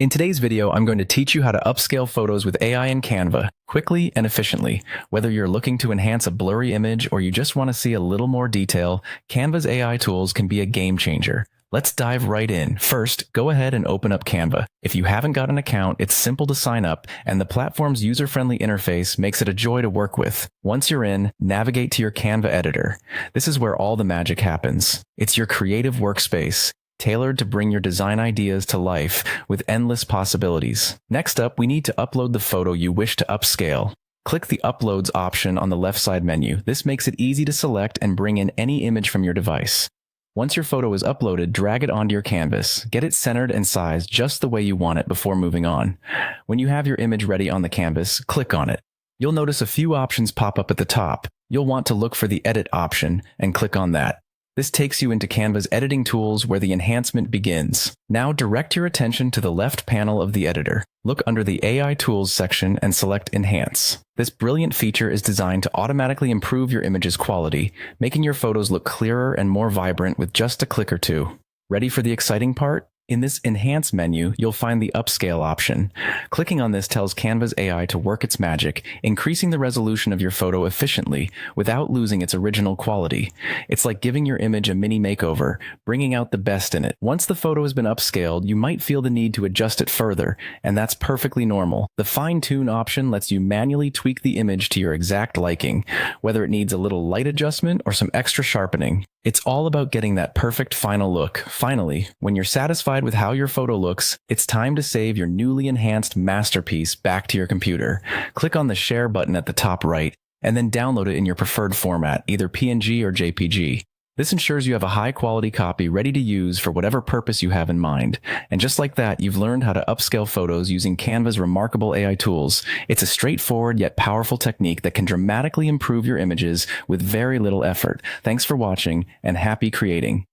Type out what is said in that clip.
In today's video, I'm going to teach you how to upscale photos with AI in Canva, quickly and efficiently. Whether you're looking to enhance a blurry image or you just want to see a little more detail, Canva's AI tools can be a game changer. Let's dive right in. First, go ahead and open up Canva. If you haven't got an account, it's simple to sign up, and the platform's user-friendly interface makes it a joy to work with. Once you're in, navigate to your Canva editor. This is where all the magic happens. It's your creative workspace, tailored to bring your design ideas to life with endless possibilities. Next up, we need to upload the photo you wish to upscale. Click the Uploads option on the left side menu. This makes it easy to select and bring in any image from your device. Once your photo is uploaded, drag it onto your canvas. Get it centered and sized just the way you want it before moving on. When you have your image ready on the canvas, click on it. You'll notice a few options pop up at the top. You'll want to look for the Edit option and click on that. This takes you into Canva's editing tools where the enhancement begins. Now direct your attention to the left panel of the editor. Look under the AI Tools section and select Enhance. This brilliant feature is designed to automatically improve your image's quality, making your photos look clearer and more vibrant with just a click or two. Ready for the exciting part? In this Enhance menu, you'll find the Upscale option. Clicking on this tells Canva's AI to work its magic, increasing the resolution of your photo efficiently without losing its original quality. It's like giving your image a mini makeover, bringing out the best in it. Once the photo has been upscaled, you might feel the need to adjust it further, and that's perfectly normal. The Fine-Tune option lets you manually tweak the image to your exact liking, whether it needs a little light adjustment or some extra sharpening. It's all about getting that perfect final look. Finally, when you're satisfied with how your photo looks, it's time to save your newly enhanced masterpiece back to your computer. Click on the Share button at the top right, and then download it in your preferred format, either PNG or JPG. This ensures you have a high-quality copy ready to use for whatever purpose you have in mind. And just like that, you've learned how to upscale photos using Canva's remarkable AI tools. It's a straightforward yet powerful technique that can dramatically improve your images with very little effort. Thanks for watching, and happy creating.